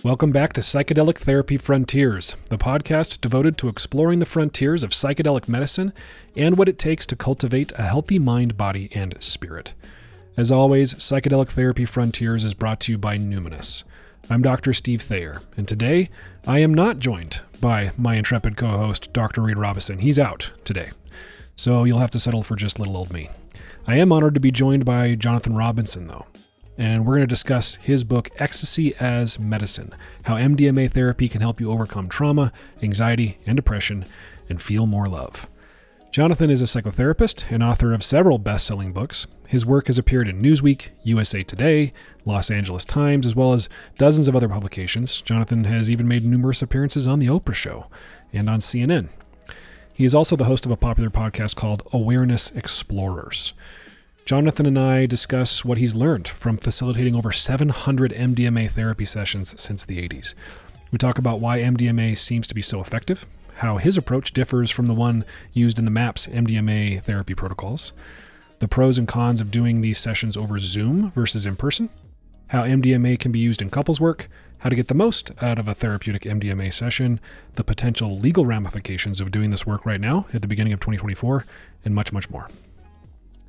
Welcome back to Psychedelic Therapy Frontiers, the podcast devoted to exploring the frontiers of psychedelic medicine and what it takes to cultivate a healthy mind, body, and spirit. As always, Psychedelic Therapy Frontiers is brought to you by Numinous. I'm Dr. Steve Thayer, and today I am not joined by my intrepid co-host, Dr. Reed Robison. He's out today, so you'll have to settle for just little old me. I am honored to be joined by Jonathan Robinson, though. And we're going to discuss his book, Ecstasy as Medicine, how MDMA therapy can help you overcome trauma, anxiety, and depression, and feel more love. Jonathan is a psychotherapist and author of several best-selling books. His work has appeared in Newsweek, USA Today, Los Angeles Times, as well as dozens of other publications. Jonathan has even made numerous appearances on The Oprah Show and on CNN. He is also the host of a popular podcast called Awareness Explorers. Jonathan and I discuss what he's learned from facilitating over 700 MDMA therapy sessions since the 80s. We talk about why MDMA seems to be so effective, how his approach differs from the one used in the MAPS MDMA therapy protocols, the pros and cons of doing these sessions over Zoom versus in person, how MDMA can be used in couples work, how to get the most out of a therapeutic MDMA session, the potential legal ramifications of doing this work right now at the beginning of 2024, and much, much more.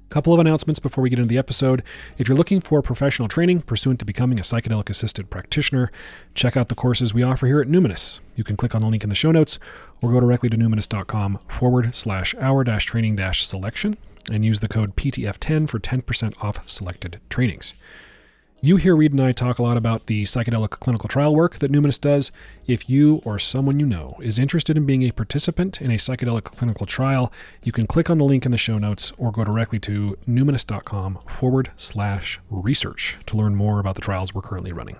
Couple of announcements before we get into the episode. If you're looking for professional training pursuant to becoming a psychedelic-assisted practitioner, check out the courses we offer here at Numinous. You can click on the link in the show notes or go directly to numinous.com/hour-training-selection and use the code PTF10 for 10% off selected trainings. You hear Reed and I talk a lot about the psychedelic clinical trial work that Numinous does. If you or someone you know is interested in being a participant in a psychedelic clinical trial, you can click on the link in the show notes or go directly to numinous.com/research to learn more about the trials we're currently running.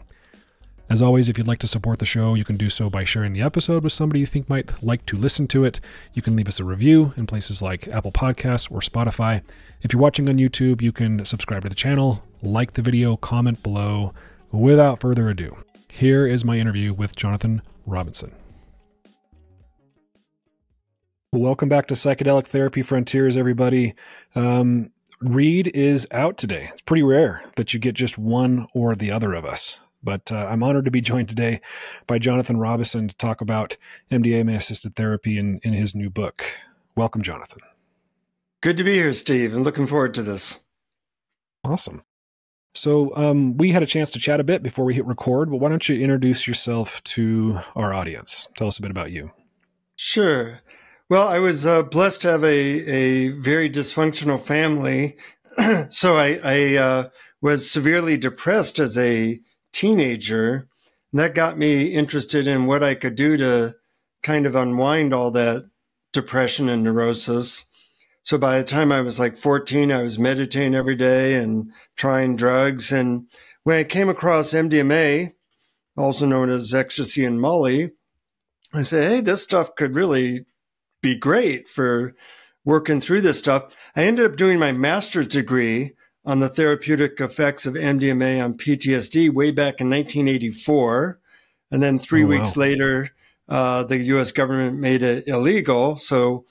As always, if you'd like to support the show, you can do so by sharing the episode with somebody you think might like to listen to it. You can leave us a review in places like Apple Podcasts or Spotify. If you're watching on YouTube, you can subscribe to the channel, like the video, comment below. Without further ado, here is my interview with Jonathan Robinson. Welcome back to Psychedelic Therapy Frontiers, everybody. Reed is out today. It's pretty rare that you get just one or the other of us. But I'm honored to be joined today by Jonathan Robinson to talk about MDMA-assisted therapy in his new book. Welcome, Jonathan. Good to be here, Steve. I'm looking forward to this. Awesome. So we had a chance to chat a bit before we hit record, but why don't you introduce yourself to our audience? Tell us a bit about you. Sure. Well, I was blessed to have a very dysfunctional family. So I was severely depressed as a teenager. And that got me interested in what I could do to kind of unwind all that depression and neurosis. So by the time I was like 14, I was meditating every day and trying drugs. And when I came across MDMA, also known as Ecstasy and Molly, I said, hey, this stuff could really be great for working through this stuff. I ended up doing my master's degree on the therapeutic effects of MDMA on PTSD way back in 1984. And then three weeks later, the US government made it illegal. So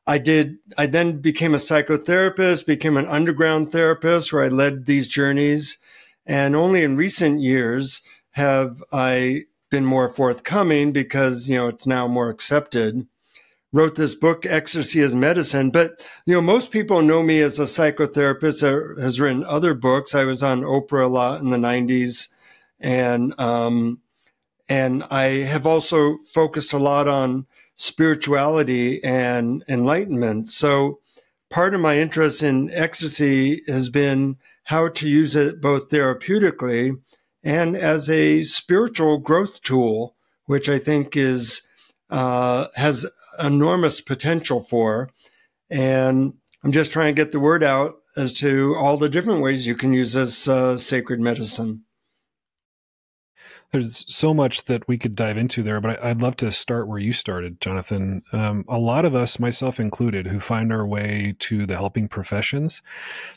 I then became a psychotherapist, became an underground therapist where I led these journeys. And only in recent years have I been more forthcoming because, it's now more accepted. Wrote this book, Ecstasy as Medicine. But, most people know me as a psychotherapist that has written other books. I was on Oprah a lot in the 90s. And I have also focused a lot on spirituality and enlightenment. So part of my interest in ecstasy has been how to use it both therapeutically and as a spiritual growth tool, which I think has enormous potential for. And I'm just trying to get the word out as to all the different ways you can use this sacred medicine. There's so much that we could dive into there, but I'd love to start where you started, Jonathan. A lot of us, myself included, who find our way to the helping professions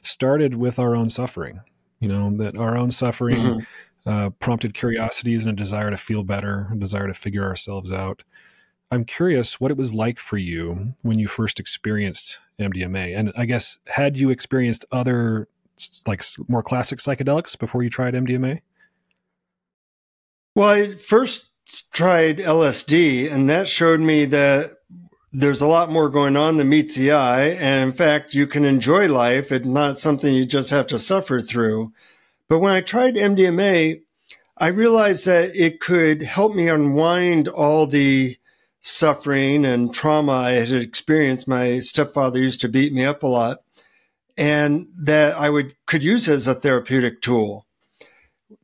started with our own suffering. That our own suffering prompted curiosities and a desire to feel better, a desire to figure ourselves out. I'm curious what it was like for you when you first experienced MDMA. And I guess, had you experienced other, like, more classic psychedelics before you tried MDMA? Well, I first tried LSD, and that showed me that there's a lot more going on than meets the eye. And in fact, you can enjoy life. It's not something you just have to suffer through. But when I tried MDMA, I realized that it could help me unwind all the suffering and trauma I had experienced. My stepfather used to beat me up a lot, and that could use it as a therapeutic tool.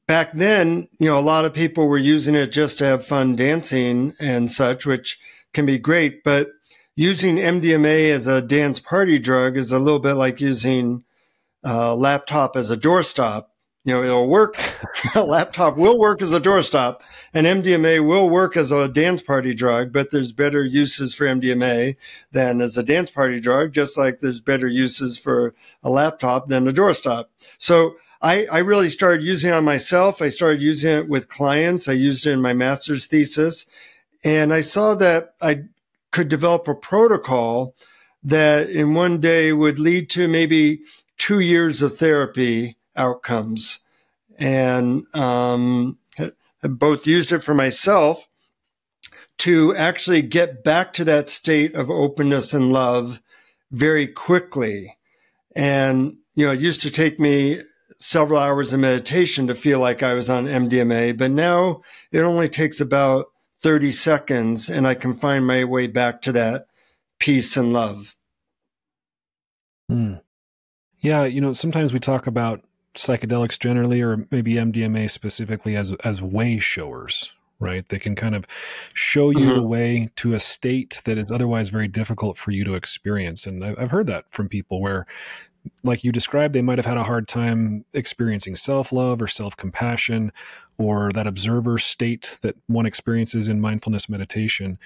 Back then, a lot of people were using it just to have fun dancing and such, which can be great. But using MDMA as a dance party drug is a little bit like using a laptop as a doorstop. It'll work. A laptop will work as a doorstop, and MDMA will work as a dance party drug, but there's better uses for MDMA than as a dance party drug, just like there's better uses for a laptop than a doorstop. So I really started using it on myself. I started using it with clients. I used it in my master's thesis, and I saw that I could develop a protocol that in one day would lead to maybe 2 years of therapy outcomes. And I both used it for myself to actually get back to that state of openness and love very quickly. And, it used to take me several hours of meditation to feel like I was on MDMA, but now it only takes about 30 seconds and I can find my way back to that peace and love. Yeah, sometimes we talk about psychedelics generally, or maybe MDMA specifically, as way showers, right? They can kind of show you the way to a state that is otherwise very difficult for you to experience. And I've heard that from people where, like you described, they might have had a hard time experiencing self-love or self-compassion or that observer state that one experiences in mindfulness meditation.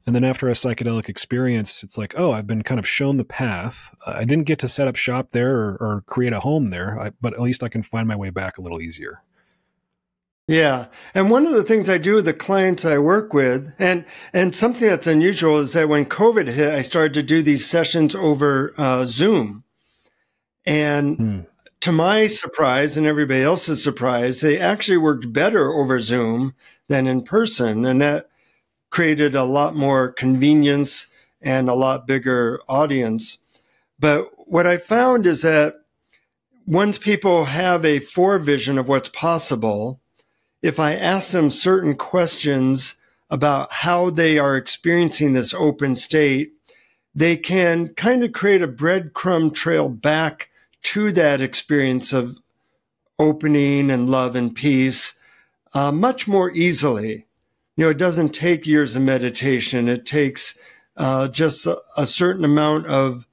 And then after a psychedelic experience, it's like, oh, I've been kind of shown the path. I didn't get to set up shop there or create a home there, but at least I can find my way back a little easier. Yeah. And one of the things I do with the clients I work with, and something that's unusual, is that when COVID hit, I started to do these sessions over Zoom. And to my surprise and everybody else's surprise, they actually worked better over Zoom than in person. And that created a lot more convenience and a lot bigger audience. But what I found is that once people have a forevision of what's possible, if I ask them certain questions about how they are experiencing this open state, they can kind of create a breadcrumb trail back to that experience of opening and love and peace much more easily. It doesn't take years of meditation. It takes just a certain amount of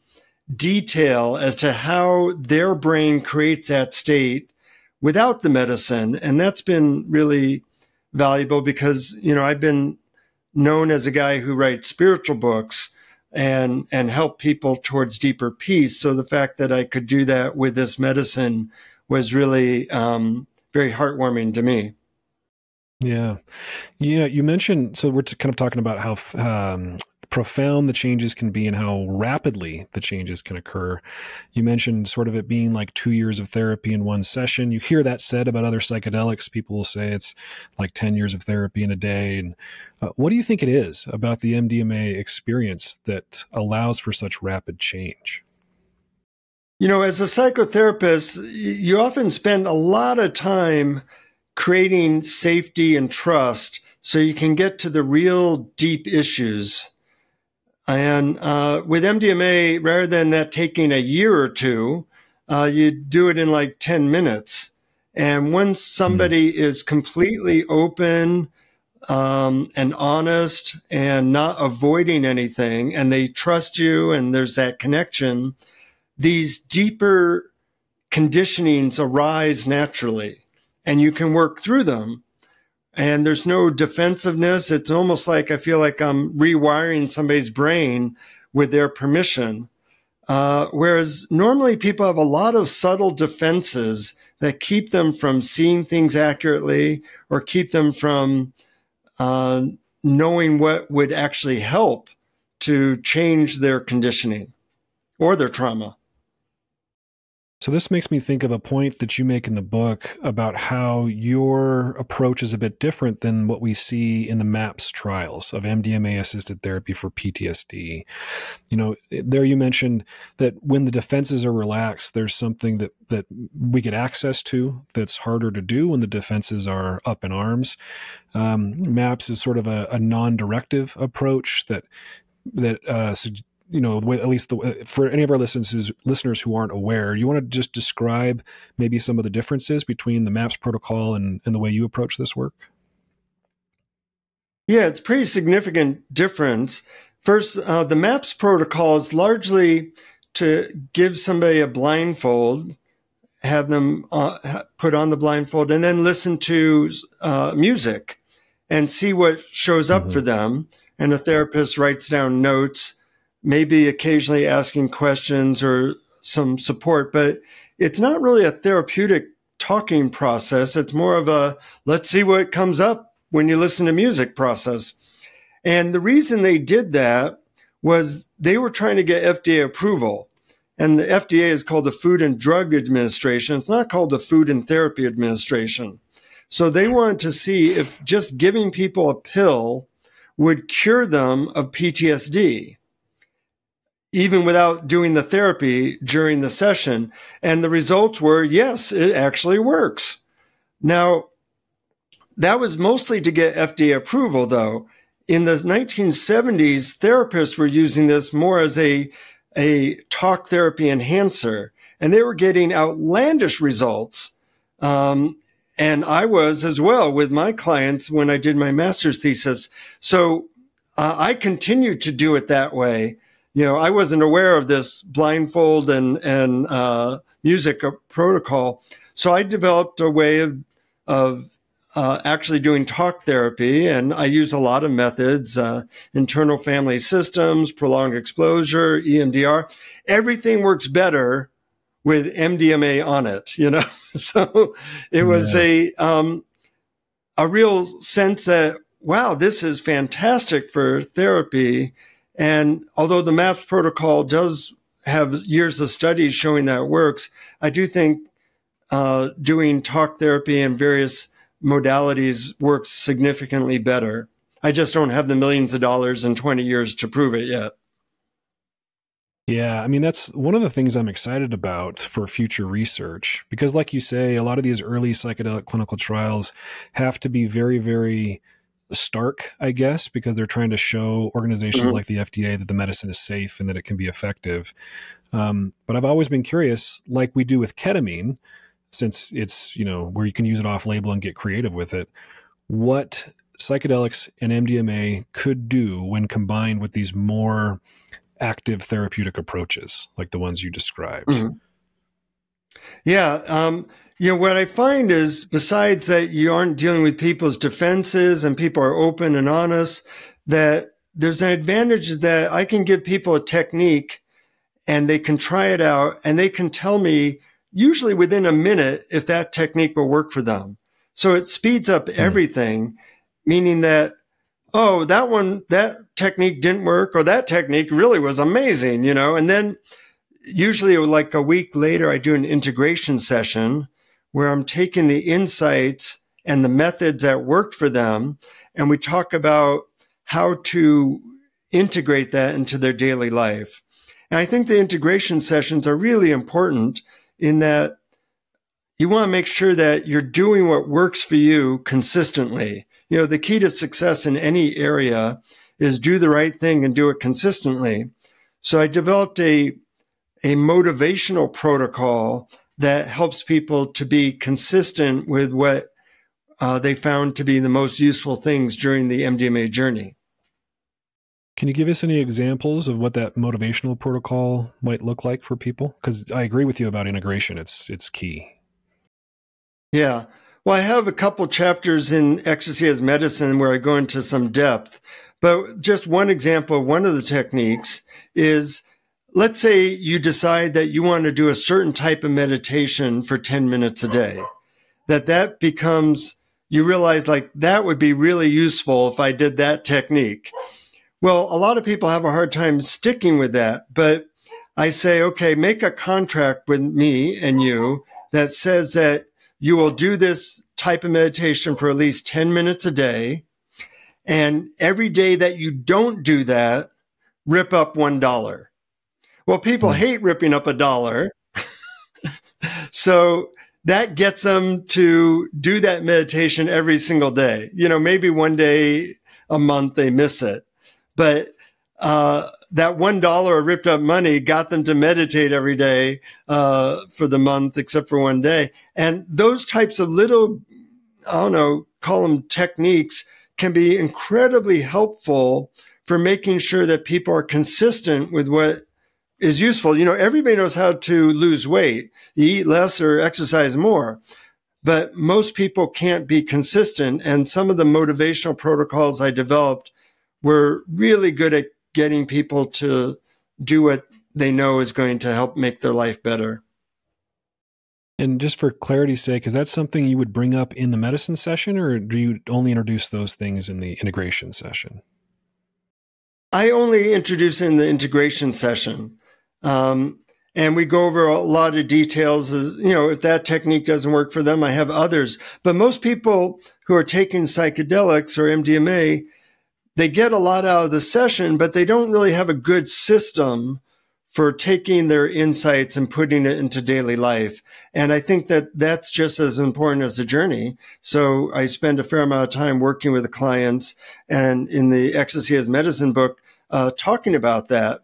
detail as to how their brain creates that state without the medicine. And that's been really valuable because, I've been known as a guy who writes spiritual books and help people towards deeper peace. So the fact that I could do that with this medicine was really very heartwarming to me. Yeah. You mentioned, so we're kind of talking about how profound the changes can be and how rapidly the changes can occur. You mentioned sort of it being like 2 years of therapy in one session. You hear that said about other psychedelics. People will say it's like 10 years of therapy in a day. And what do you think it is about the MDMA experience that allows for such rapid change? As a psychotherapist, you often spend a lot of time creating safety and trust so you can get to the real deep issues. And with MDMA, rather than that taking a year or two, you do it in like 10 minutes. And once somebody is completely open and honest and not avoiding anything, and they trust you and there's that connection, these deeper conditionings arise naturally. And you can work through them. And there's no defensiveness. It's almost like I feel like I'm rewiring somebody's brain with their permission. Whereas normally people have a lot of subtle defenses that keep them from seeing things accurately or keep them from knowing what would actually help to change their conditioning or their trauma. So this makes me think of a point that you make in the book about how your approach is a bit different than what we see in the MAPS trials of MDMA-assisted therapy for PTSD. You know, there you mentioned that when the defenses are relaxed, there's something that we get access to that's harder to do when the defenses are up in arms. MAPS is sort of a non-directive approach that you know, at least for any of our listeners who aren't aware, you want to just describe maybe some of the differences between the MAPS protocol and the way you approach this work? Yeah, it's a pretty significant difference. First, the MAPS protocol is largely to give somebody a blindfold, have them put on the blindfold, and then listen to music and see what shows up for them. And the therapist writes down notes, maybe occasionally asking questions or some support, but it's not really a therapeutic talking process. It's more of a, let's see what comes up when you listen to music process. And the reason they did that was they were trying to get FDA approval. And the FDA is called the Food and Drug Administration. It's not called the Food and Therapy Administration. So they wanted to see if just giving people a pill would cure them of PTSD, even without doing the therapy during the session. And the results were, yes, it actually works. Now, that was mostly to get FDA approval, though. In the 1970s, therapists were using this more as a talk therapy enhancer, and they were getting outlandish results. And I was as well with my clients when I did my master's thesis. So I continued to do it that way. You know, I wasn't aware of this blindfold and music protocol. So I developed a way of actually doing talk therapy. And I use a lot of methods, internal family systems, prolonged exposure, EMDR. Everything works better with MDMA on it, you know? So it was a real sense that, wow, this is fantastic for therapy. And although the MAPS protocol does have years of studies showing that it works, I do think doing talk therapy and various modalities works significantly better. I just don't have the millions of dollars and 20 years to prove it yet. Yeah, I mean, that's one of the things I'm excited about for future research, because like you say, a lot of these early psychedelic clinical trials have to be very, very stark, I guess, because they're trying to show organizations like the FDA that the medicine is safe and that it can be effective. But I've always been curious, like we do with ketamine, since it's, you know, where you can use it off label and get creative with it, what psychedelics and MDMA could do when combined with these more active therapeutic approaches like the ones you described. Yeah. You know, what I find is, besides that you aren't dealing with people's defenses and people are open and honest, that there's an advantage that I can give people a technique and they can try it out and they can tell me usually within a minute if that technique will work for them. So it speeds up everything, meaning that, oh, that technique didn't work, or that technique really was amazing, you know? And then usually like a week later, I do an integration session where I'm taking the insights and the methods that worked for them, and we talk about how to integrate that into their daily life. And I think the integration sessions are really important in that you want to make sure that you're doing what works for you consistently. You know, the key to success in any area is do the right thing and do it consistently. So I developed a motivational protocol that helps people to be consistent with what they found to be the most useful things during the MDMA journey. Can you give us any examples of what that motivational protocol might look like for people? Because I agree with you about integration. It's key. Yeah. Well, I have a couple chapters in Ecstasy as Medicine where I go into some depth, but just one example of one of the techniques is, let's say you decide that you want to do a certain type of meditation for 10 minutes a day, that becomes, you realize like that would be really useful if I did that technique. Well, a lot of people have a hard time sticking with that, but I say, okay, make a contract with me and you that says that you will do this type of meditation for at least 10 minutes a day. And every day that you don't do that, rip up $1. Well, people hate ripping up $1. So that gets them to do that meditation every single day. You know, maybe one day a month they miss it. But that $1 of ripped up money got them to meditate every day for the month, except for one day. And those types of little, I don't know, call them techniques, can be incredibly helpful for making sure that people are consistent with what is useful. You know, everybody knows how to lose weight. You eat less or exercise more. But most people can't be consistent. And some of the motivational protocols I developed were really good at getting people to do what they know is going to help make their life better. And just for clarity's sake, is that something you would bring up in the medicine session, or do you only introduce those things in the integration session? I only introduce in the integration session. And we go over a lot of details. You know, if that technique doesn't work for them, I have others. But most people who are taking psychedelics or MDMA, they get a lot out of the session, but they don't really have a good system for taking their insights and putting it into daily life. And I think that that's just as important as the journey. So I spend a fair amount of time working with the clients, and in the Ecstasy as Medicine book, talking about that.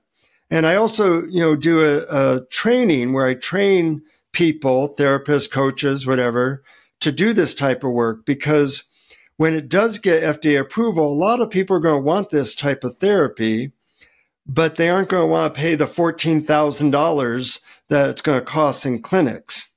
And I also, you know, do a training where I train people, therapists, coaches, whatever, to do this type of work, because when it does get FDA approval, a lot of people are going to want this type of therapy, but they aren't going to want to pay the $14,000 that it's going to cost in clinics.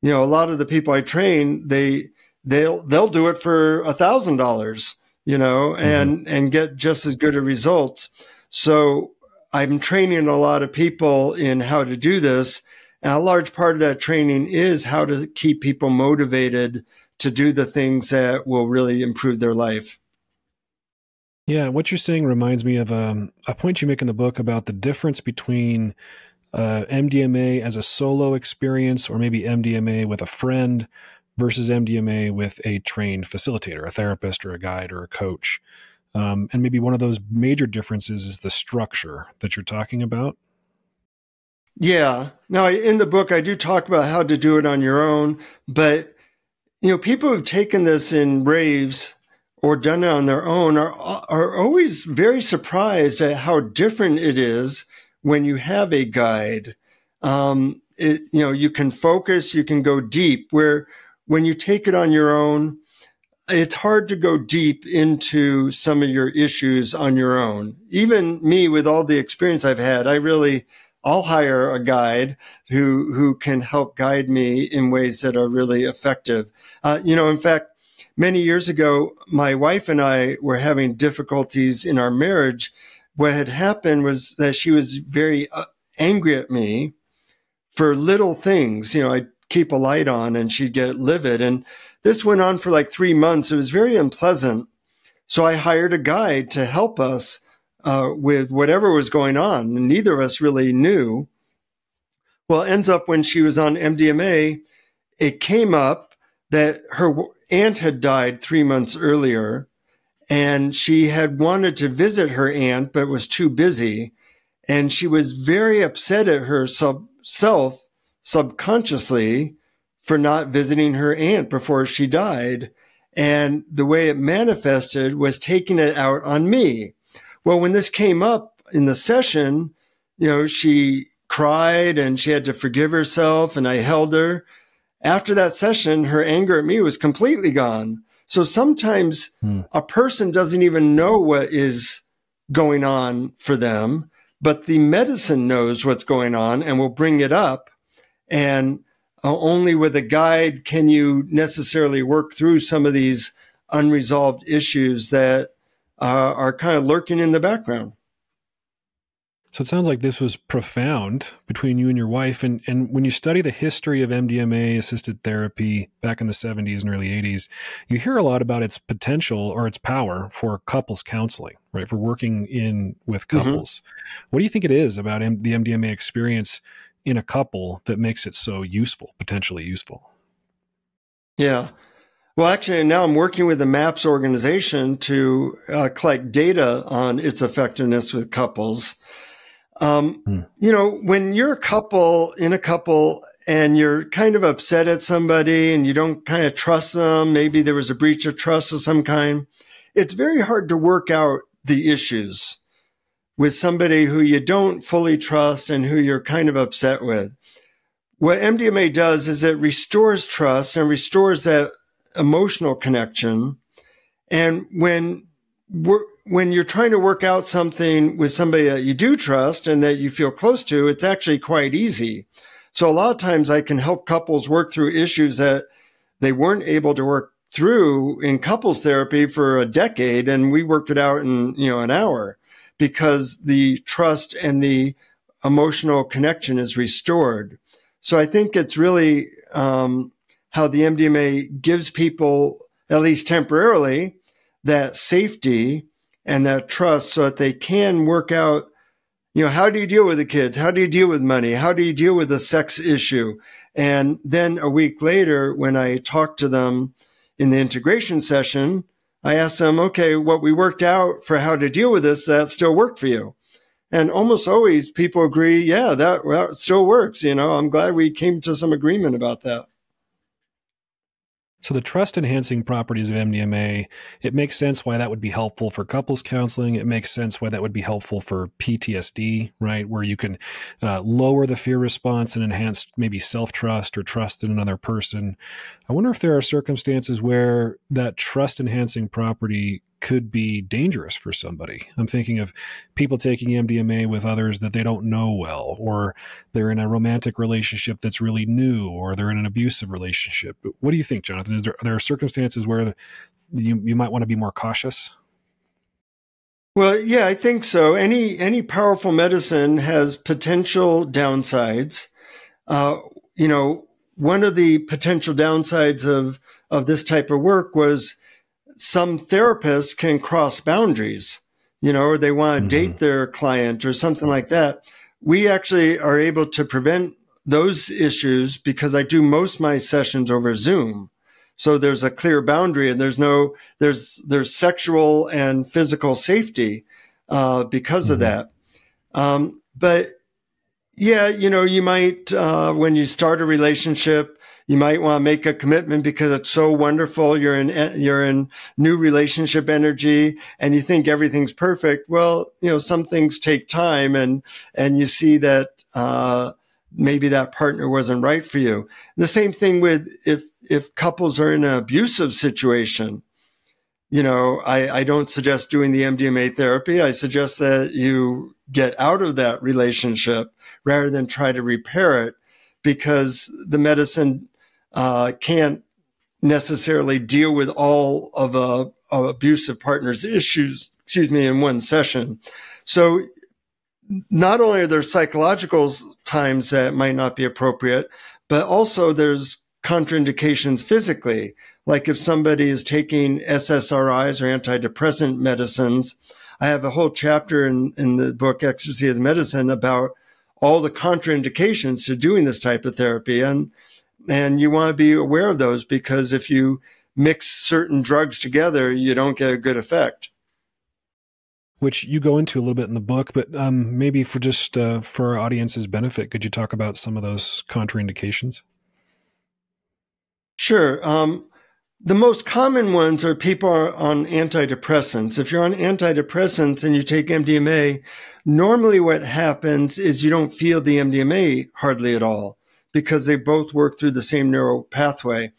You know, a lot of the people I train, they'll do it for $1,000, you know, and get just as good a results. So I'm training a lot of people in how to do this. And a large part of that training is how to keep people motivated to do the things that will really improve their life. Yeah, what you're saying reminds me of a point you make in the book about the difference between MDMA as a solo experience, or maybe MDMA with a friend, versus MDMA with a trained facilitator, a therapist or a guide or a coach. And maybe one of those major differences is the structure that you're talking about. Yeah. Now, in the book, I do talk about how to do it on your own. But, you know, people who've taken this in raves or done it on their own are always very surprised at how different it is when you have a guide. You know, you can focus, you can go deep, where when you take it on your own, it's hard to go deep into some of your issues on your own. Even me, with all the experience I've had, I'll hire a guide who can help guide me in ways that are really effective. You know, in fact, many years ago, my wife and I were having difficulties in our marriage. What had happened was that she was very angry at me for little things. You know, I'd keep a light on and she'd get livid. And this went on for like 3 months. It was very unpleasant. So I hired a guide to help us with whatever was going on. And neither of us really knew. Well, it ends up when she was on MDMA, it came up that her aunt had died 3 months earlier, and she had wanted to visit her aunt, but was too busy. And she was very upset at herself subconsciously for not visiting her aunt before she died. And the way it manifested was taking it out on me. Well, when this came up in the session, you know, she cried and she had to forgive herself, and I held her. After that session, her anger at me was completely gone. So sometimes a person doesn't even know what is going on for them, but the medicine knows what's going on and will bring it up. And only with a guide can you necessarily work through some of these unresolved issues that are kind of lurking in the background. So it sounds like this was profound between you and your wife. And when you study the history of MDMA assisted therapy back in the 70s and early 80s, you hear a lot about its potential or its power for couples counseling, right? For working in with couples. What do you think it is about the MDMA experience in a couple that makes it so useful, potentially useful? Yeah. Well, actually, now I'm working with the MAPS organization to collect data on its effectiveness with couples. When you're in a couple and you're kind of upset at somebody and you don't kind of trust them, maybe there was a breach of trust of some kind, it's very hard to work out the issues with somebody who you don't fully trust and who you're kind of upset with. What MDMA does is it restores trust and restores that emotional connection. And when you're trying to work out something with somebody that you do trust and that you feel close to, it's actually quite easy. So a lot of times I can help couples work through issues that they weren't able to work through in couples therapy for a decade. And we worked it out in, an hour because the trust and the emotional connection is restored. So I think it's really how the MDMA gives people, at least temporarily, that safety and that trust so that they can work out, how do you deal with the kids? How do you deal with money? How do you deal with the sex issue? And then a week later, when I talk to them in the integration session, I ask them, okay, what we worked out for how to deal with this, that still worked for you? And almost always people agree, yeah, that still works. I'm glad we came to some agreement about that. So the trust-enhancing properties of MDMA, it makes sense why that would be helpful for couples counseling. It makes sense why that would be helpful for PTSD, right, where you can lower the fear response and enhance maybe self-trust or trust in another person. I wonder if there are circumstances where that trust-enhancing property could be dangerous for somebody. I'm thinking of people taking MDMA with others that they don't know well, or they're in a romantic relationship that's really new, or they're in an abusive relationship. What do you think, Jonathan? Are there circumstances where you might want to be more cautious? Well, yeah, I think so. Any powerful medicine has potential downsides. One of the potential downsides of this type of work was some therapists can cross boundaries, or they want to date their client or something like that. We actually are able to prevent those issues because I do most of my sessions over Zoom. So there's a clear boundary and there's sexual and physical safety because of that. But yeah, you might, when you start a relationship, you might want to make a commitment because it's so wonderful. You're in new relationship energy and you think everything's perfect. Well, some things take time and you see that, maybe that partner wasn't right for you. The same thing with if couples are in an abusive situation, I don't suggest doing the MDMA therapy. I suggest that you get out of that relationship rather than try to repair it because the medicine can't necessarily deal with all of a abusive partner's issues, in one session. So not only are there psychological times that might not be appropriate, but also there's contraindications physically. Like if somebody is taking SSRIs or antidepressant medicines, I have a whole chapter in the book, Ecstasy as Medicine, about all the contraindications to doing this type of therapy. And you want to be aware of those because if you mix certain drugs together, you don't get a good effect. Which you go into a little bit in the book, but maybe for just for our audience's benefit, could you talk about some of those contraindications? Sure. The most common ones are people are on antidepressants. If you're on antidepressants and you take MDMA, normally what happens is you don't feel the MDMA hardly at all because they both work through the same neural pathway.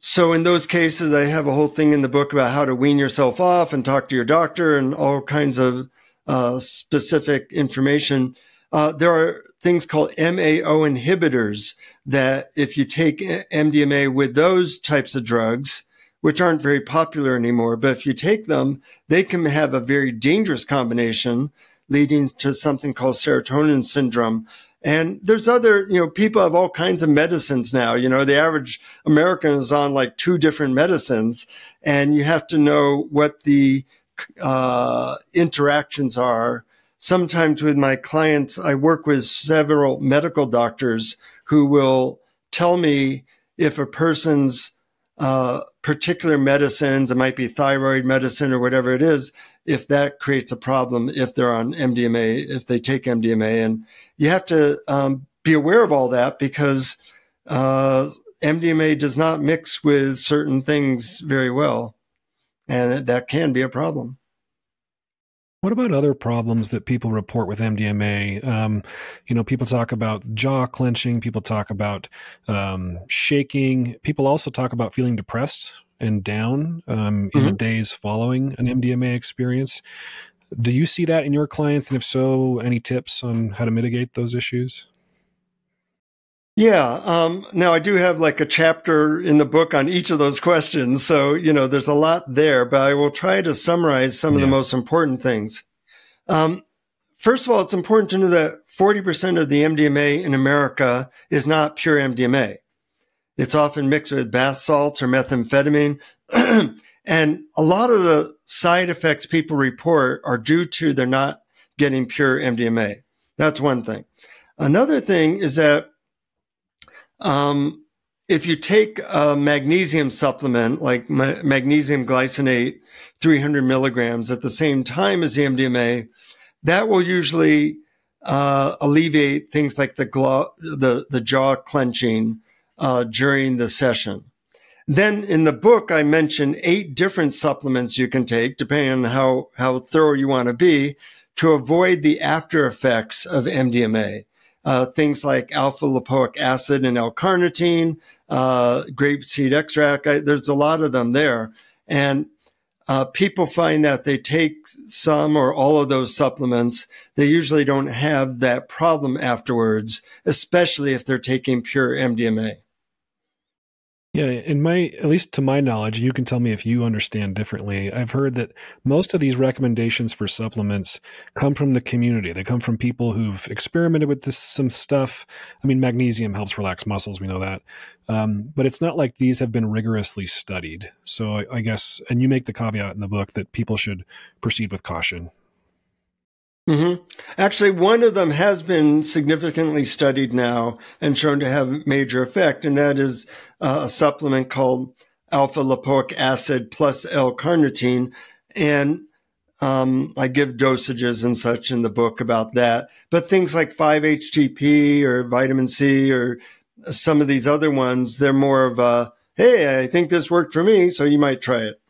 So in those cases, I have a whole thing in the book about how to wean yourself off and talk to your doctor and all kinds of specific information. There are things called MAO inhibitors that if you take MDMA with those types of drugs, which aren't very popular anymore. But if you take them, they can have a very dangerous combination leading to something called serotonin syndrome. And there's other, people have all kinds of medicines now. The average American is on like 2 different medicines, and you have to know what the interactions are. Sometimes with my clients, I work with several medical doctors who will tell me if a person's particular medicines, it might be thyroid medicine or whatever it is, if that creates a problem, if they're on MDMA, if they take MDMA. And you have to be aware of all that, because MDMA does not mix with certain things very well, and that can be a problem. What about other problems that people report with MDMA? People talk about jaw clenching, people talk about shaking, people also talk about feeling depressed and down in the days following an MDMA experience. Do you see that in your clients? And if so, any tips on how to mitigate those issues? Yeah. Now I do have like a chapter in the book on each of those questions. So, there's a lot there, but I will try to summarize some of the most important things. First of all, it's important to know that 40% of the MDMA in America is not pure MDMA. It's often mixed with bath salts or methamphetamine. And a lot of the side effects people report are due to they're not getting pure MDMA. That's one thing. Another thing is that if you take a magnesium supplement, like magnesium glycinate, 300 milligrams at the same time as the MDMA, that will usually alleviate things like the jaw clenching during the session. Then in the book, I mentioned 8 different supplements you can take, depending on how thorough you want to be, to avoid the after effects of MDMA. Things like alpha lipoic acid and L-carnitine, grapeseed extract. There's a lot of them there. And people find that they take some or all of those supplements, they usually don't have that problem afterwards, especially if they're taking pure MDMA. Yeah, at least to my knowledge, you can tell me if you understand differently. I've heard that most of these recommendations for supplements come from the community. They come from people who've experimented with some stuff. I mean, magnesium helps relax muscles. We know that. But it's not like these have been rigorously studied. So I guess, and you make the caveat in the book that people should proceed with caution. Actually, one of them has been significantly studied now and shown to have major effect, and that is a supplement called alpha lipoic acid plus L-carnitine. And I give dosages and such in the book about that. But things like 5-HTP or vitamin C or some of these other ones, they're more of a, hey, I think this worked for me, so you might try it.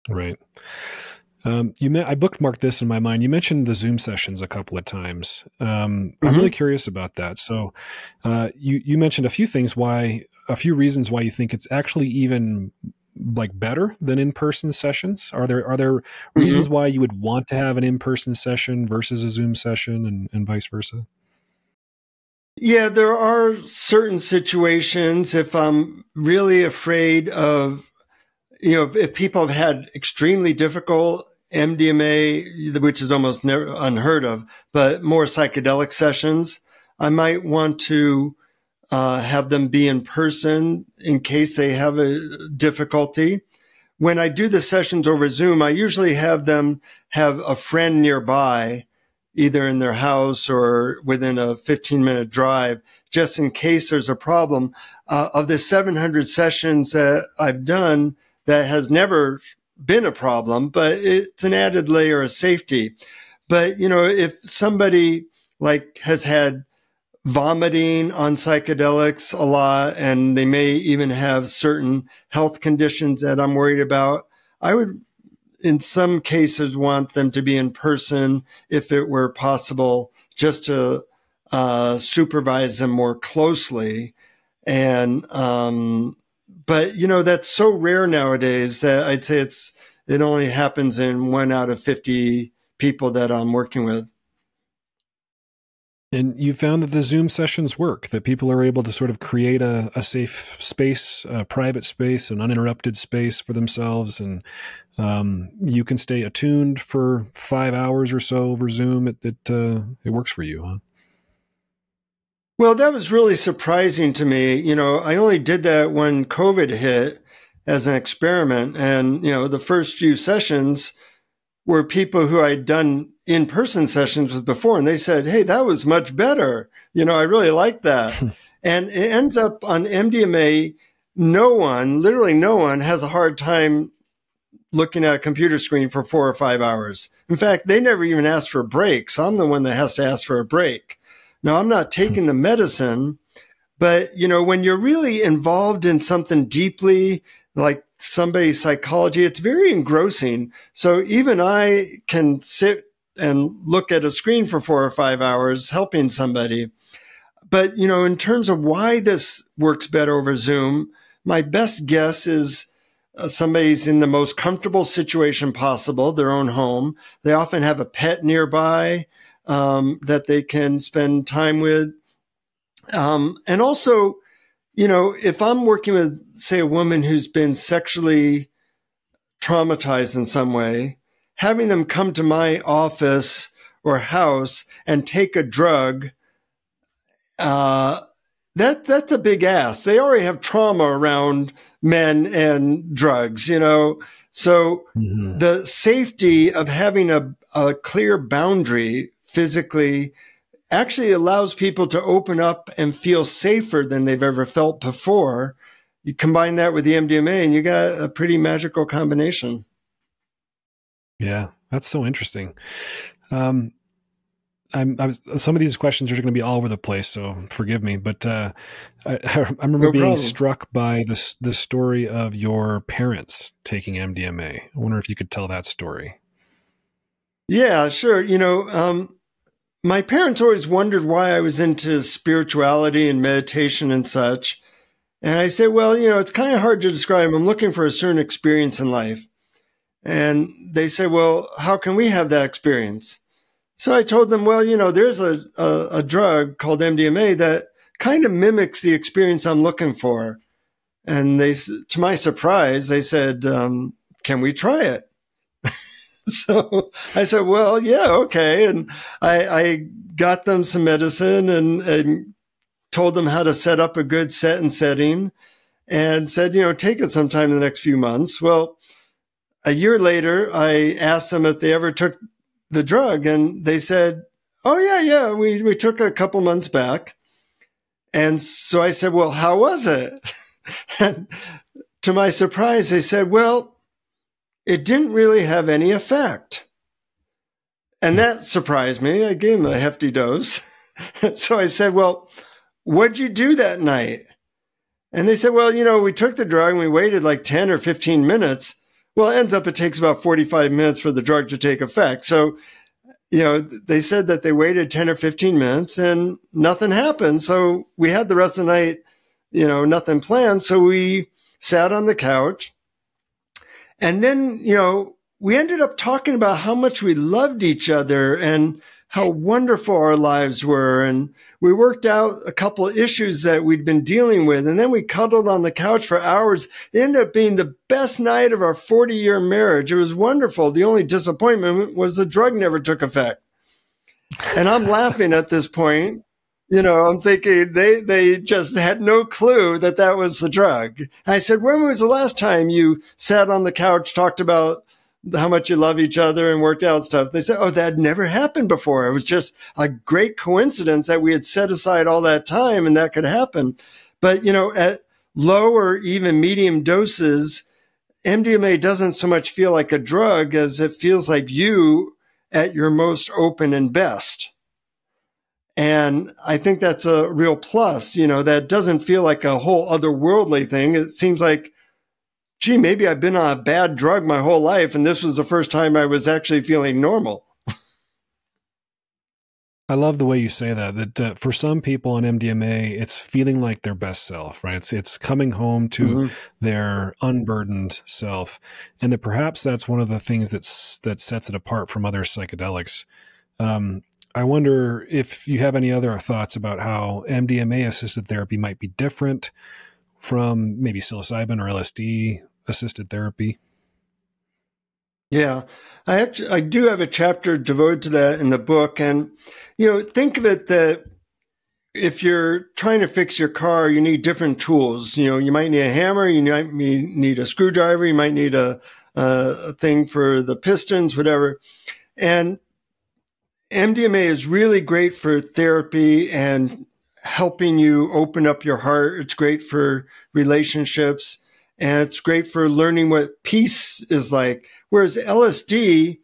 Right. I bookmarked this in my mind. You mentioned the Zoom sessions a couple of times. I'm really curious about that. So, you mentioned a few reasons why you think it's actually even like better than in-person sessions. Are there reasons why you would want to have an in-person session versus a Zoom session and vice versa? Yeah, there are certain situations if I'm really afraid of, if people have had extremely difficult MDMA, which is almost never unheard of, but more psychedelic sessions, I might want to have them be in person in case they have a difficulty. When I do the sessions over Zoom, I usually have them have a friend nearby, either in their house or within a 15-minute drive, just in case there's a problem. Of the 700 sessions that I've done, that has never been a problem, but it's an added layer of safety. But, if somebody has had vomiting on psychedelics a lot, and they may even have certain health conditions that I'm worried about, I would, in some cases, want them to be in person if it were possible, just to supervise them more closely. And, but, that's so rare nowadays that I'd say it only happens in 1 out of 50 people that I'm working with. And you found that the Zoom sessions work, that people are able to sort of create a safe space, a private space, an uninterrupted space for themselves. And you can stay attuned for 5 hours or so over Zoom. It works for you, huh? Well, that was really surprising to me. You know, I only did that when COVID hit as an experiment. And, you know, the first few sessions were people who I'd done in-person sessions with before, and they said, hey, that was much better. You know, I really like that. And it ends up on MDMA, no one, literally no one, has a hard time looking at a computer screen for 4 or 5 hours. In fact, they never even ask for breaks. I'm the one that has to ask for a break. Now, I'm not taking the medicine, but, you know, when you're really involved in something deeply, like somebody's psychology, it's very engrossing. So even I can sit and look at a screen for 4 or 5 hours helping somebody. But, you know, in terms of why this works better over Zoom, my best guess is somebody's in the most comfortable situation possible, their own home. They often have a pet nearby that they can spend time with. And also, you know, if I'm working with, say, a woman who's been sexually traumatized in some way, having them come to my office or house and take a drug, that's a big ask. They already have trauma around men and drugs, you know. So the safety of having a clear boundary physically actually allows people to open up and feel safer than they've ever felt before. You combine that with the MDMA and you got a pretty magical combination. Yeah, that's so interesting. Some of these questions are going to be all over the place, so forgive me. But I remember being struck by the story of your parents taking MDMA. I wonder if you could tell that story. Yeah, sure. You know, my parents always wondered why I was into spirituality and meditation and such. And I said, well, you know, it's kind of hard to describe. I'm looking for a certain experience in life. And they said, well, how can we have that experience? So I told them, well, you know, there's a drug called MDMA that kind of mimics the experience I'm looking for. And they, to my surprise, they said, can we try it? So I said, well, yeah, okay. And I got them some medicine and told them how to set up a good set and setting and said, you know, take it sometime in the next few months. Well, a year later, I asked them if they ever took the drug, and they said, oh, yeah, we took a couple months back. And so I said, well, how was it? And to my surprise, they said, well, it didn't really have any effect. And that surprised me. I gave them a hefty dose. So I said, well, what'd you do that night? And they said, well, you know, we took the drug and we waited like 10 or 15 minutes. Well, it ends up it takes about 45 minutes for the drug to take effect. So, you know, they said that they waited 10 or 15 minutes and nothing happened. So we had the rest of the night, you know, nothing planned. So we sat on the couch. And then, you know, we ended up talking about how much we loved each other and how wonderful our lives were. And we worked out a couple of issues that we'd been dealing with. And then we cuddled on the couch for hours. It ended up being the best night of our 40-year marriage. It was wonderful. The only disappointment was the drug never took effect. And I'm laughing at this point. You know, I'm thinking they just had no clue that that was the drug. And I said, when was the last time you sat on the couch, talked about how much you love each other and worked out stuff? They said, oh, that never happened before. It was just a great coincidence that we had set aside all that time and that could happen. But, you know, at low or even medium doses, MDMA doesn't so much feel like a drug as it feels like you at your most open and best. And I think that's a real plus, you know, that doesn't feel like a whole otherworldly thing. It seems like, gee, maybe I've been on a bad drug my whole life, and this was the first time I was actually feeling normal. I love the way you say that for some people on MDMA, it's feeling like their best self, right? It's coming home to their unburdened self. And that perhaps that's one of the things that sets it apart from other psychedelics. I wonder if you have any other thoughts about how MDMA-assisted therapy might be different from maybe psilocybin or LSD-assisted therapy. Yeah, I do have a chapter devoted to that in the book. And, think of it that if you're trying to fix your car, you need different tools. You might need a hammer, you might need a screwdriver, you might need a thing for the pistons, whatever. And MDMA is really great for therapy and helping you open up your heart. It's great for relationships, and it's great for learning what peace is like. Whereas LSD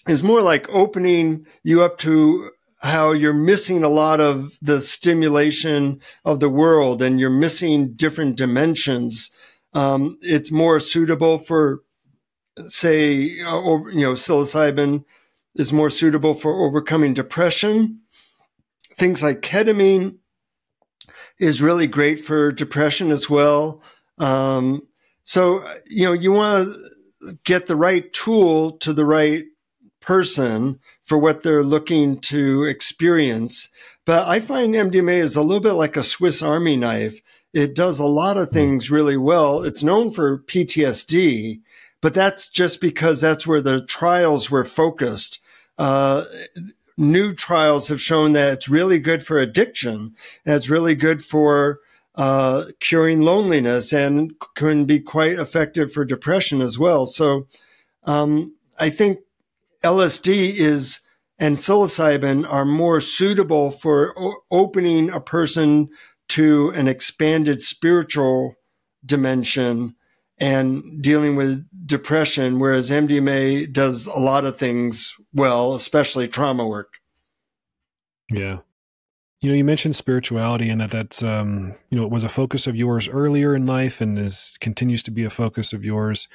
is more like opening you up to how you're missing a lot of the stimulation of the world and you're missing different dimensions. It's more suitable for, say, psilocybin is more suitable for overcoming depression. Things like ketamine is really great for depression as well. So, you want to get the right tool to the right person for what they're looking to experience. But I find MDMA is a little bit like a Swiss Army knife. It does a lot of things really well. It's known for PTSD, but that's just because that's where the trials were focused. New trials have shown that it's really good for addiction, and it's really good for curing loneliness, and can be quite effective for depression as well. So I think LSD and psilocybin are more suitable for opening a person to an expanded spiritual dimension and dealing with depression, whereas MDMA does a lot of things well, especially trauma work. Yeah. You mentioned spirituality, and that's, it was a focus of yours earlier in life and continues to be a focus of yours.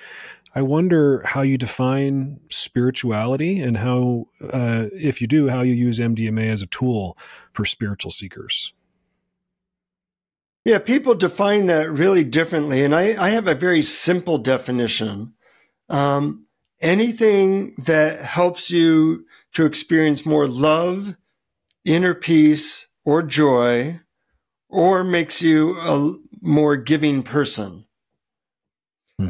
I wonder how you define spirituality and how, if you do, how you use MDMA as a tool for spiritual seekers. Yeah, people define that really differently. And I have a very simple definition. Anything that helps you to experience more love, inner peace, or joy, or makes you a more giving person.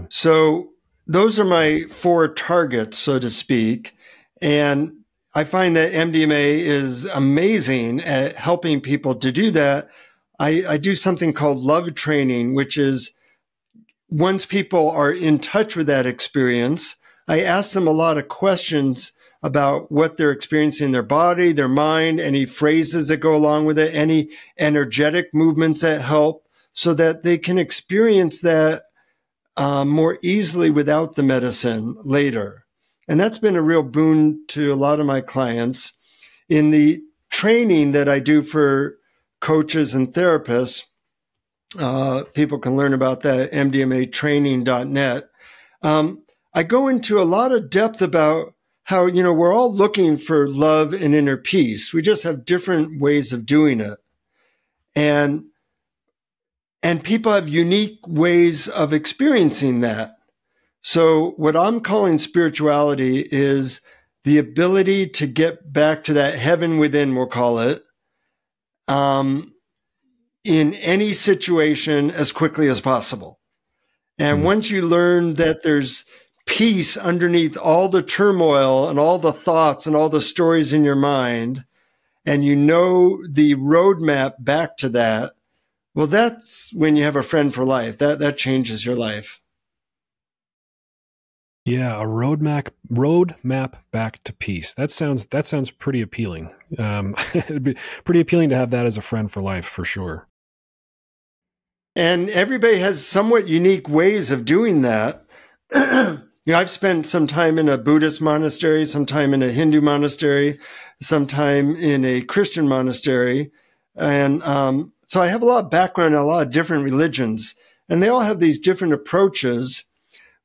So those are my 4 targets, so to speak. And I find that MDMA is amazing at helping people to do that. I do something called love training, which is once people are in touch with that experience, I ask them a lot of questions about what they're experiencing in their body, their mind, any phrases that go along with it, any energetic movements that help, so that they can experience that more easily without the medicine later. And that's been a real boon to a lot of my clients. In the training that I do for coaches and therapists, people can learn about that at mdmatraining.net. I go into a lot of depth about how, we're all looking for love and inner peace. We just have different ways of doing it. And people have unique ways of experiencing that. So what I'm calling spirituality is the ability to get back to that heaven within, we'll call it, in any situation as quickly as possible. And once you learn that there's peace underneath all the turmoil and all the thoughts and all the stories in your mind, and you know the roadmap back to that, well, that's when you have a friend for life. That changes your life. Yeah, a roadmap back to peace. That sounds pretty appealing. It'd be pretty appealing to have that as a friend for life, for sure. And everybody has somewhat unique ways of doing that. I've spent some time in a Buddhist monastery, some time in a Hindu monastery, some time in a Christian monastery. And so I have a lot of background in a lot of different religions, and they all have these different approaches.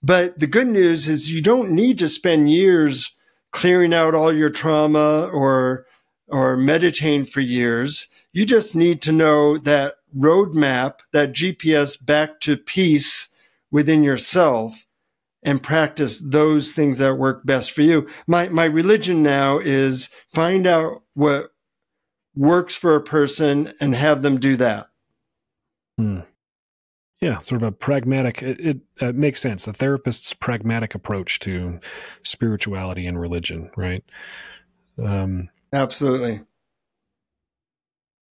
But the good news is you don't need to spend years clearing out all your trauma or meditating for years. You just need to know that roadmap, that GPS back to peace within yourself. and practice those things that work best for you. My religion now is find out what works for a person and have them do that. Yeah, sort of a pragmatic, it makes sense. A therapist's pragmatic approach to spirituality and religion, right? Absolutely.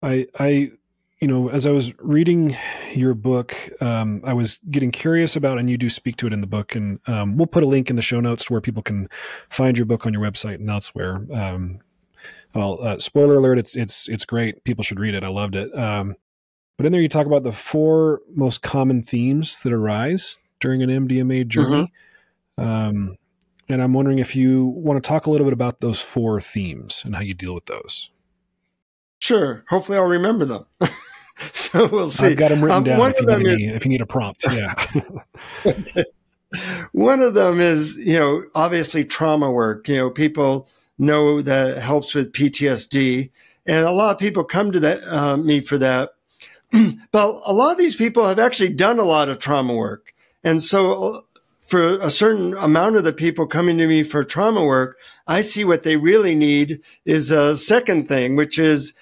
As I was reading your book, I was getting curious about, and you do speak to it in the book, and we'll put a link in the show notes to where people can find your book on your website and elsewhere. Spoiler alert, it's great. People should read it. I loved it. But in there you talk about the 4 most common themes that arise during an MDMA journey. And I'm wondering if you want to talk a little bit about those 4 themes and how you deal with those. Sure. Hopefully I'll remember them. So we'll see. I've got them written down if you need a prompt. Yeah. Okay. One of them is, obviously trauma work. People know that it helps with PTSD. And a lot of people come to me for that. But a lot of these people have actually done a lot of trauma work. And so for a certain amount of the people coming to me for trauma work, I see what they really need is a second thing, which is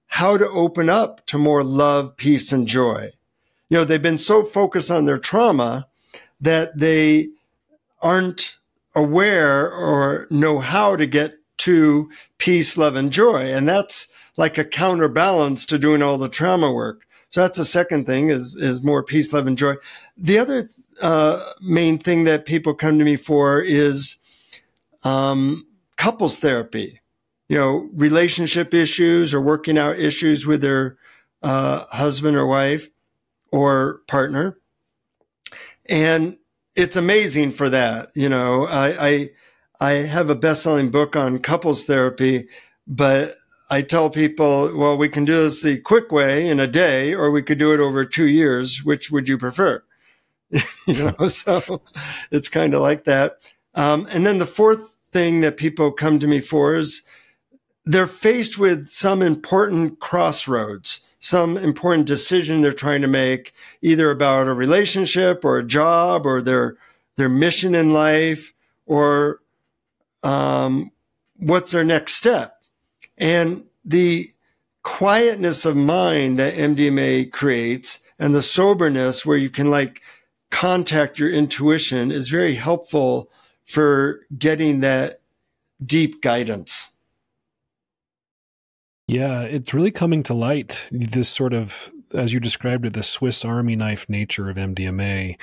how to open up to more love, peace, and joy. They've been so focused on their trauma that they aren't aware or know how to get to peace, love, and joy. And that's like a counterbalance to doing all the trauma work. So that's the second thing is more peace, love, and joy. The other main thing that people come to me for is couples therapy, relationship issues or working out issues with their husband or wife or partner. And it's amazing for that. I have a best-selling book on couples therapy, but I tell people, well, we can do this the quick way in a day, or we could do it over 2 years. Which would you prefer? So it's kind of like that. And then the fourth thing that people come to me for is they're faced with some important crossroads, some important decision they're trying to make, either about a relationship or a job or their mission in life, or what's their next step. And the quietness of mind that MDMA creates and the soberness where you can contact your intuition is very helpful for getting that deep guidance. Yeah, it's really coming to light, this sort of, as you described it, the Swiss Army knife nature of MDMA,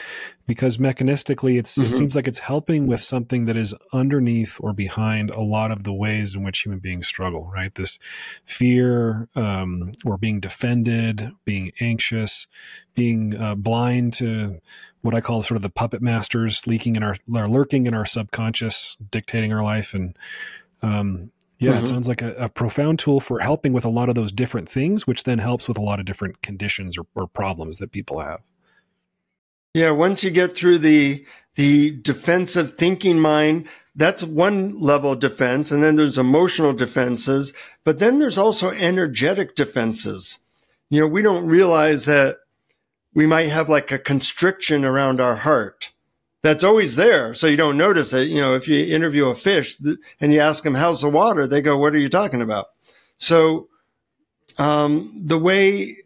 because mechanistically it seems like it's helping with something that is underneath or behind a lot of the ways in which human beings struggle, right? This fear, or being defended, being anxious, being blind to what I call sort of the puppet masters lurking in our subconscious, dictating our life. And it sounds like a profound tool for helping with a lot of those different things, which then helps with a lot of different conditions or problems that people have. Yeah, once you get through the defensive thinking mind, that's one level of defense. And then there's emotional defenses, but then there's also energetic defenses. We don't realize that we might have a constriction around our heart. That's always there, so you don't notice it. If you interview a fish and you ask them, how's the water? They go, what are you talking about? So the way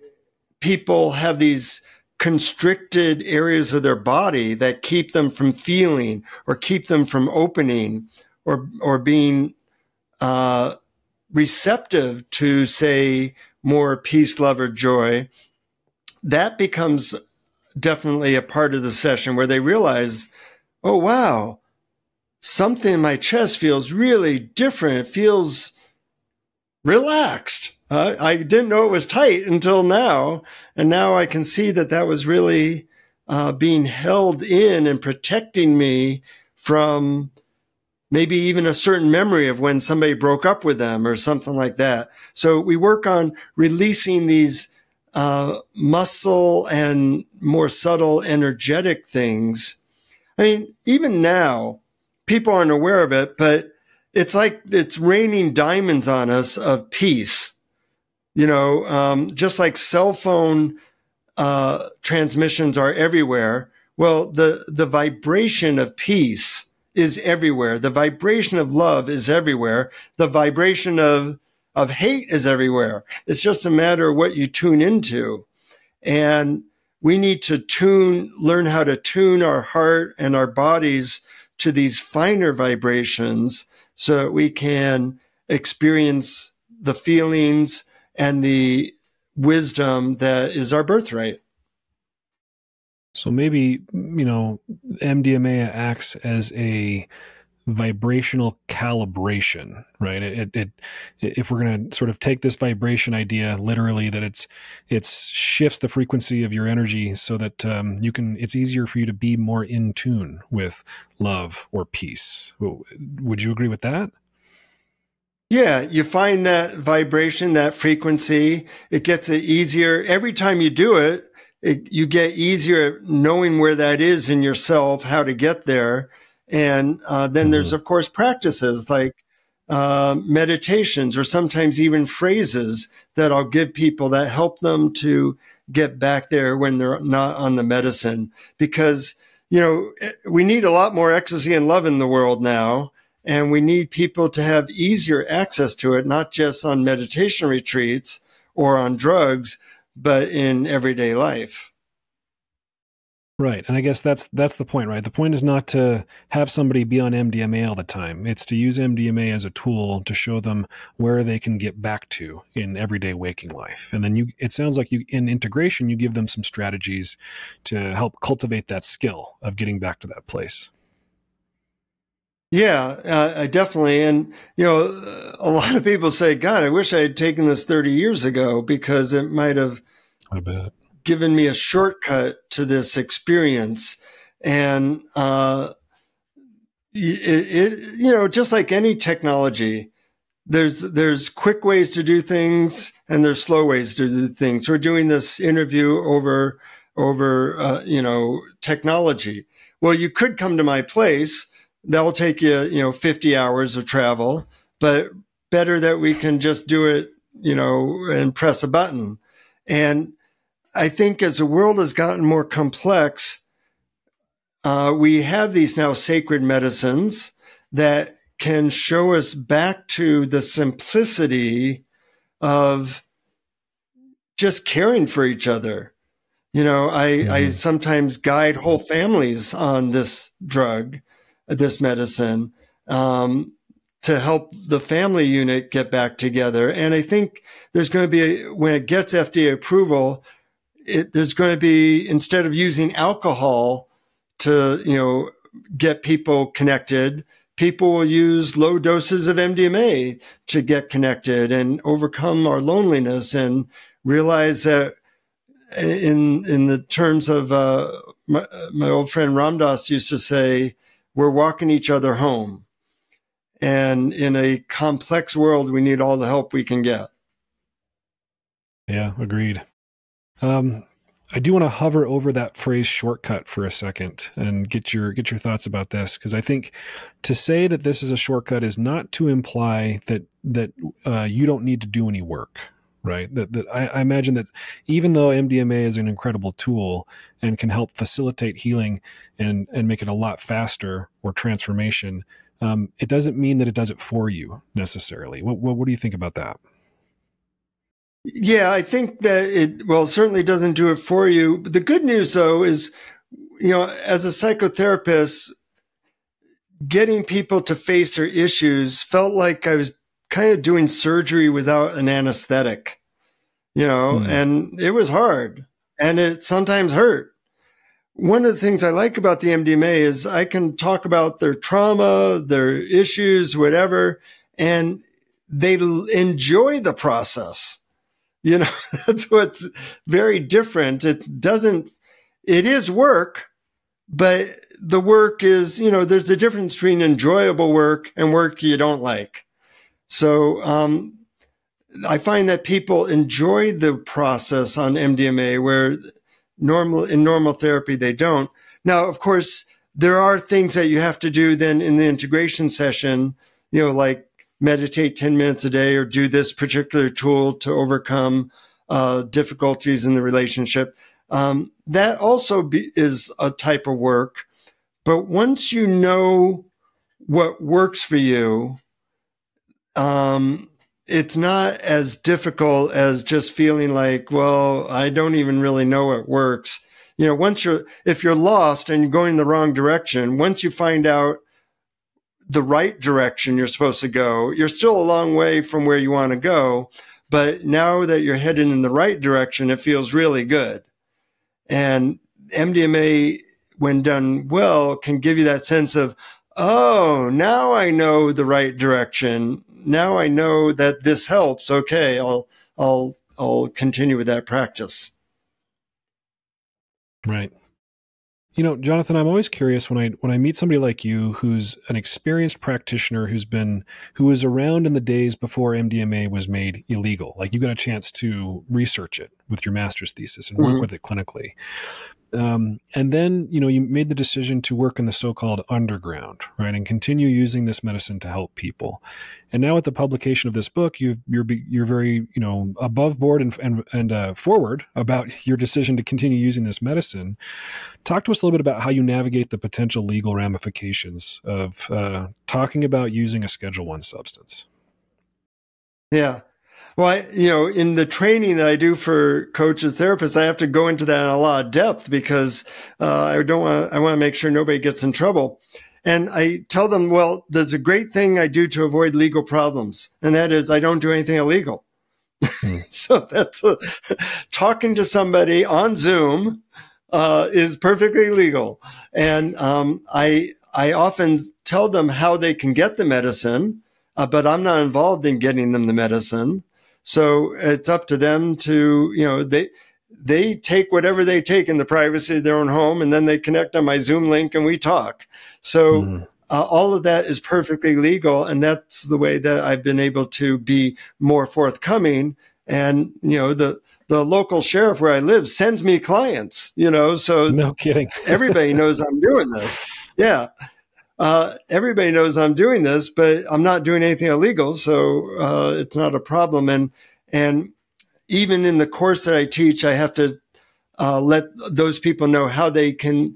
people have these constricted areas of their body that keep them from feeling or keep them from opening or being receptive to, say, more peace, love, or joy, that becomes definitely a part of the session where they realize, oh, wow, something in my chest feels really different. It feels relaxed. I didn't know it was tight until now. And now I can see that was really being held in and protecting me from maybe even a certain memory of when somebody broke up with them or something like that. So we work on releasing these muscle and more subtle energetic things. I mean, even now, people aren't aware of it, but it's like it's raining diamonds on us of peace. Just like cell phone transmissions are everywhere. Well, the vibration of peace is everywhere. The vibration of love is everywhere. The vibration of hate is everywhere. It's just a matter of what you tune into. And we need to learn how to tune our heart and our bodies to these finer vibrations so that we can experience the feelings and the wisdom that is our birthright. So maybe, MDMA acts as a vibrational calibration, right? If we're going to sort of take this vibration idea literally, that it shifts the frequency of your energy so that it's easier for you to be more in tune with love or peace. Would you agree with that? Yeah, you find that vibration, that frequency, it gets it easier. Every time you do it, you get easier at knowing where that is in yourself, how to get there. And then there's, of course, practices like meditations or sometimes even phrases that I'll give people that help them to get back there when they're not on the medicine. Because, we need a lot more ecstasy and love in the world now. And we need people to have easier access to it, not just on meditation retreats or on drugs, but in everyday life. Right. And I guess that's the point, right? The point is not to have somebody be on MDMA all the time. It's to use MDMA as a tool to show them where they can get back to in everyday waking life. And then it sounds like in integration, you give them some strategies to help cultivate that skill of getting back to that place. Yeah, I definitely. And, a lot of people say, God, I wish I had taken this 30 years ago because it might have given me a shortcut to this experience. And, just like any technology, there's quick ways to do things and there's slow ways to do things. We're doing this interview over technology. Well, you could come to my place. That'll take you, 50 hours of travel, but better that we can just do it, and press a button. And I think as the world has gotten more complex, we have these now sacred medicines that can show us back to the simplicity of just caring for each other. I sometimes guide whole families on this drug, this medicine, to help the family unit get back together. And I think there's going to be, when it gets FDA approval, there's going to be, instead of using alcohol to, get people connected, people will use low doses of MDMA to get connected and overcome our loneliness and realize that in the terms of my old friend Ramdas used to say, we're walking each other home. And in a complex world, we need all the help we can get. Yeah, agreed. I do want to hover over that phrase shortcut for a second and get your thoughts about this, because I think to say that this is a shortcut is not to imply that you don't need to do any work. Right. That I imagine that even though MDMA is an incredible tool and can help facilitate healing and make it a lot faster or transformation, it doesn't mean that it does it for you necessarily. What do you think about that? Yeah, I think that it certainly doesn't do it for you. But the good news, though, is, as a psychotherapist, getting people to face their issues felt like I was kind of doing surgery without an anesthetic, and it was hard and it sometimes hurt. One of the things I like about the MDMA is I can talk about their trauma, their issues, whatever, and they enjoy the process. That's what's very different. It is work, but the work is, there's a difference between enjoyable work and work you don't like. So I find that people enjoy the process on MDMA where in normal therapy they don't. Now, of course, there are things that you have to do then in the integration session, like meditate 10 minutes a day or do this particular tool to overcome difficulties in the relationship. That also is a type of work. But once you know what works for you, it's not as difficult as just feeling like, well, I don't even really know what works. You know, if you're lost and you're going the wrong direction, once you find out the right direction you're supposed to go, you're still a long way from where you want to go. But now that you're headed in the right direction, it feels really good. And MDMA, when done well, can give you that sense of, oh, now I know the right direction. Now I know that this helps. Okay, I'll continue with that practice. Right. You know, Jonathan, I'm always curious when I meet somebody like you who's an experienced practitioner who was around in the days before MDMA was made illegal. Like, you got a chance to research it with your master's thesis and work with it clinically. And then, you know, you made the decision to work in the so-called underground, right, and continue using this medicine to help people. And now, with the publication of this book, you're very, you know, above board and forward about your decision to continue using this medicine. Talk to us a little bit about how you navigate the potential legal ramifications of talking about using a Schedule I substance. Yeah. Well, you know, in the training that I do for coaches, therapists, I have to go into that in a lot of depth because I want to make sure nobody gets in trouble. And I tell them, well, there's a great thing I do to avoid legal problems, and that is I don't do anything illegal. So that's talking to somebody on Zoom is perfectly legal. And I often tell them how they can get the medicine, but I'm not involved in getting them the medicine. So it's up to them to, you know, they take whatever they take in the privacy of their own home, and then they connect on my Zoom link and we talk. So all of that is perfectly legal. And that's the way that I've been able to be more forthcoming. And, you know, the local sheriff where I live sends me clients, you know, so no kidding. Everybody knows I'm doing this. Yeah. Everybody knows I'm doing this, but I'm not doing anything illegal. So it's not a problem. And even in the course that I teach, I have to let those people know how they can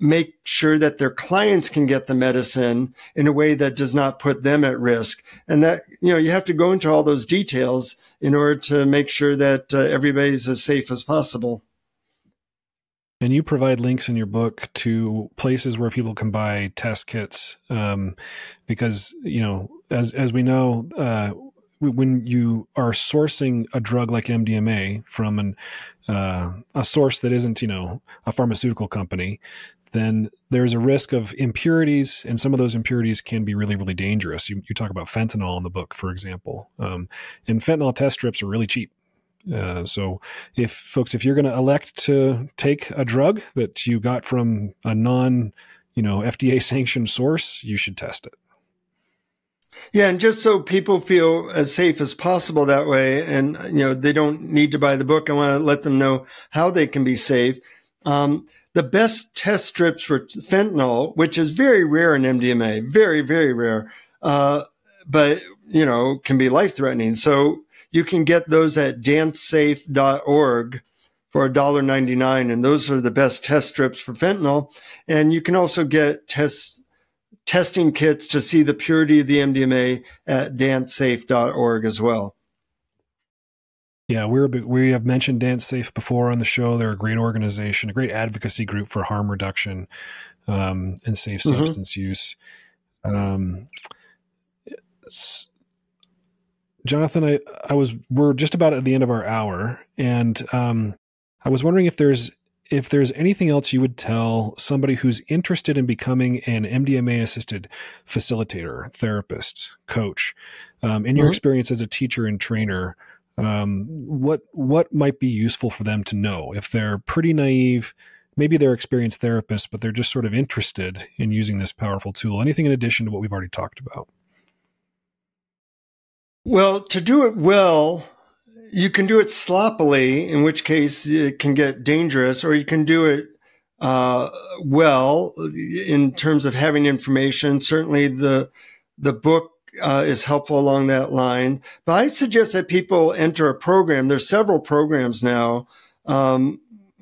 make sure that their clients can get the medicine in a way that does not put them at risk. And that, you know, you have to go into all those details in order to make sure that everybody's as safe as possible. And you provide links in your book to places where people can buy test kits, because, you know, as we know, when you are sourcing a drug like MDMA from a source that isn't, you know, a pharmaceutical company, then there's a risk of impurities, and some of those impurities can be really, really dangerous. You talk about fentanyl in the book, for example, and fentanyl test strips are really cheap. So if you're going to elect to take a drug that you got from a FDA sanctioned source, you should test it. Yeah. And just so people feel as safe as possible that way, and, you know, they don't need to buy the book, I want to let them know how they can be safe. The best test strips for fentanyl, which is very rare in MDMA, very, very rare, but, you know, can be life-threatening. So you can get those at dancesafe.org for $1.99, and those are the best test strips for fentanyl. And you can also get testing kits to see the purity of the MDMA at dancesafe.org as well. Yeah, we have mentioned DanceSafe before on the show. They're a great organization, a great advocacy group for harm reduction and safe substance use. Jonathan, we're just about at the end of our hour, and I was wondering if there's anything else you would tell somebody who's interested in becoming an MDMA-assisted facilitator, therapist, coach, in your experience as a teacher and trainer. What might be useful for them to know if they're pretty naive? Maybe they're experienced therapists, but they're just sort of interested in using this powerful tool. Anything in addition to what we've already talked about? Well, to do it well, you can do it sloppily, in which case it can get dangerous, or you can do it well in terms of having information. Certainly the book is helpful along that line. But I suggest that people enter a program. There's several programs now.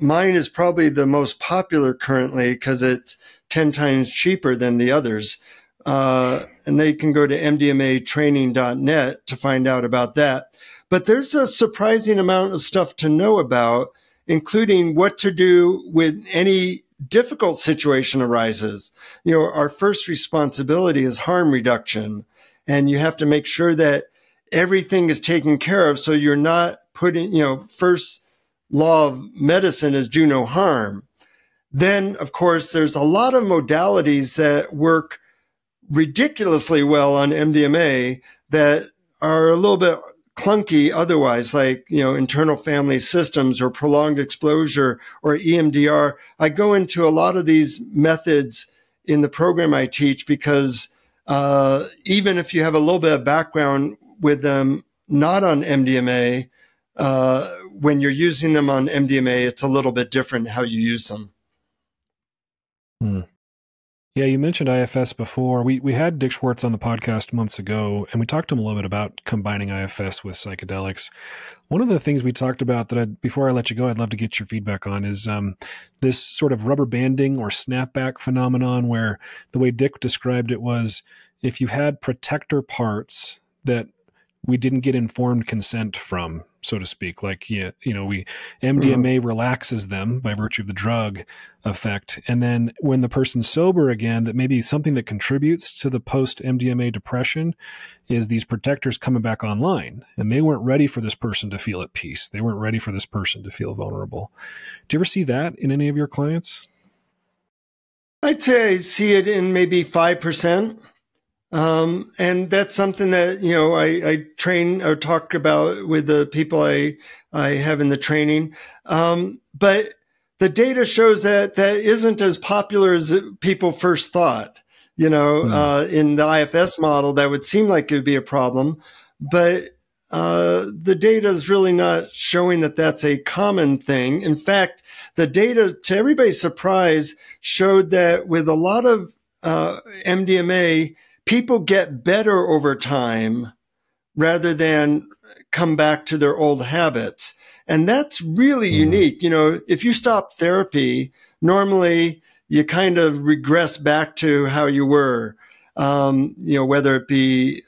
mine is probably the most popular currently because it's 10 times cheaper than the others. And they can go to mdmatraining.net to find out about that. But there's a surprising amount of stuff to know about, including what to do when any difficult situation arises. You know, our first responsibility is harm reduction, and you have to make sure that everything is taken care of so you're not putting, you know, first law of medicine is do no harm. Then, of course, there's a lot of modalities that work ridiculously well on MDMA that are a little bit clunky otherwise, like, you know, internal family systems or prolonged exposure or EMDR. I go into a lot of these methods in the program I teach because even if you have a little bit of background with them not on MDMA, when you're using them on MDMA, it's a little bit different how you use them. Yeah, you mentioned IFS before. We had Dick Schwartz on the podcast months ago, and we talked to him a little bit about combining IFS with psychedelics. One of the things we talked about that before I let you go, I'd love to get your feedback on is this sort of rubber banding or snapback phenomenon, where the way Dick described it was if you had protector parts that we didn't get informed consent from, so to speak. Like, MDMA relaxes them by virtue of the drug effect. And then when the person's sober again, that maybe something that contributes to the post-MDMA depression is these protectors coming back online. And they weren't ready for this person to feel at peace. They weren't ready for this person to feel vulnerable. Do you ever see that in any of your clients? I'd say I see it in maybe 5%. And that's something that, you know, I train or talk about with the people I have in the training. But the data shows that that isn't as popular as people first thought. You know, in the IFS model, that would seem like it would be a problem, but the data is really not showing that that's a common thing. In fact, the data, to everybody's surprise, showed that with a lot of MDMA, people get better over time rather than come back to their old habits. And that's really unique. You know, if you stop therapy, normally you kind of regress back to how you were, you know, whether it be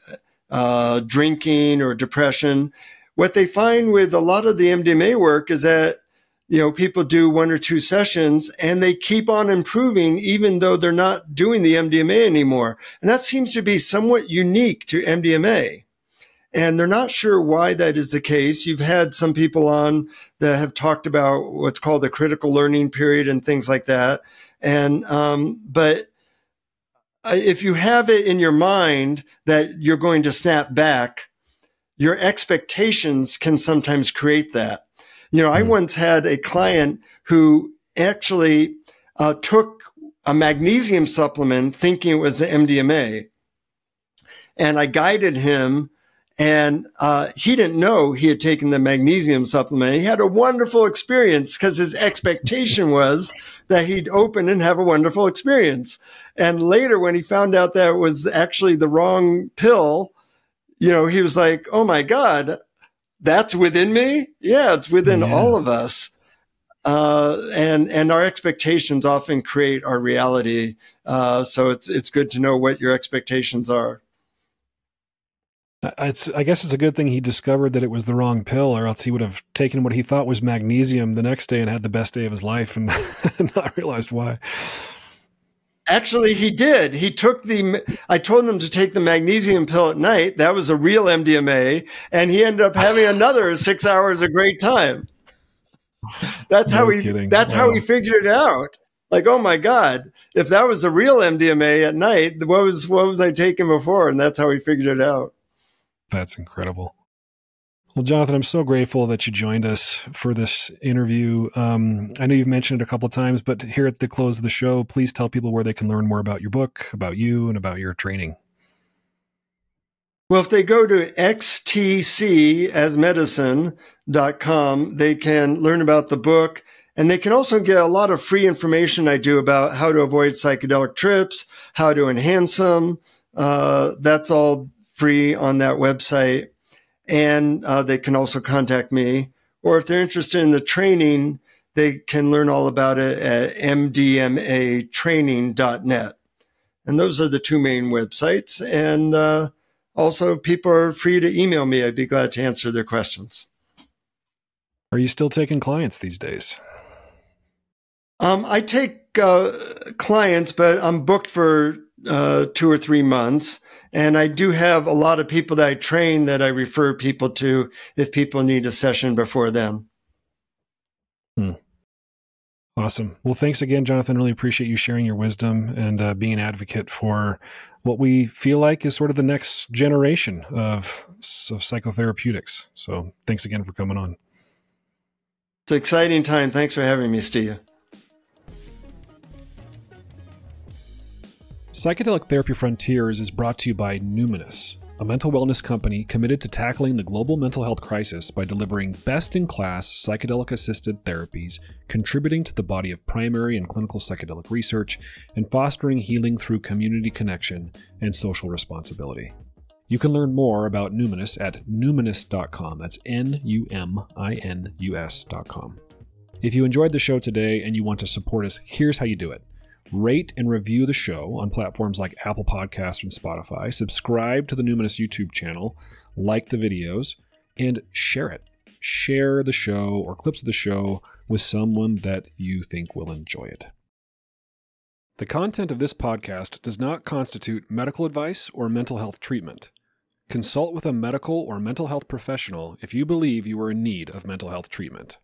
drinking or depression. What they find with a lot of the MDMA work is that, you know, people do 1 or 2 sessions and they keep on improving even though they're not doing the MDMA anymore. And that seems to be somewhat unique to MDMA. And they're not sure why that is the case. You've had some people on that have talked about what's called the critical learning period and things like that. And, but if you have it in your mind that you're going to snap back, your expectations can sometimes create that. You know, I once had a client who actually took a magnesium supplement thinking it was the MDMA. And I guided him, and he didn't know he had taken the magnesium supplement. He had a wonderful experience because his expectation was that he'd open and have a wonderful experience. And later, when he found out that it was actually the wrong pill, you know, he was like, oh my God, that's within me? Yeah, it's within all of us. And our expectations often create our reality. So it's good to know what your expectations are. I guess it's a good thing he discovered that it was the wrong pill, or else he would have taken what he thought was magnesium the next day and had the best day of his life and not realized why. Actually, he did. He took I told him to take the magnesium pill at night. That was a real MDMA. And he ended up having another 6 hours of great time. That's how he figured it out. Like, oh my God, if that was the real MDMA at night, what was I taking before? And that's how he figured it out. That's incredible. Well, Jonathan, I'm so grateful that you joined us for this interview. I know you've mentioned it a couple of times, but here at the close of the show, please tell people where they can learn more about your book, about you, and about your training. Well, if they go to xtcasmedicine.com, they can learn about the book, and they can also get a lot of free information I do about how to avoid psychedelic trips, how to enhance them. That's all free on that website. And they can also contact me. Or if they're interested in the training, they can learn all about it at mdmatraining.net. And those are the two main websites. And also, people are free to email me. I'd be glad to answer their questions. Are you still taking clients these days? I take clients, but I'm booked for 2 or 3 months. And I do have a lot of people that I train that I refer people to if people need a session before then. Awesome. Well, thanks again, Jonathan. Really appreciate you sharing your wisdom and being an advocate for what we feel like is sort of the next generation of psychotherapeutics. So thanks again for coming on. It's an exciting time. Thanks for having me, Steve. Psychedelic Therapy Frontiers is brought to you by Numinous, a mental wellness company committed to tackling the global mental health crisis by delivering best-in-class psychedelic-assisted therapies, contributing to the body of primary and clinical psychedelic research, and fostering healing through community connection and social responsibility. You can learn more about Numinous at numinous.com. That's Numinus.com. If you enjoyed the show today and you want to support us, here's how you do it. Rate and review the show on platforms like Apple Podcasts and Spotify. Subscribe to the Numinous YouTube channel, like the videos, and share it. Share the show or clips of the show with someone that you think will enjoy it. The content of this podcast does not constitute medical advice or mental health treatment. Consult with a medical or mental health professional if you believe you are in need of mental health treatment.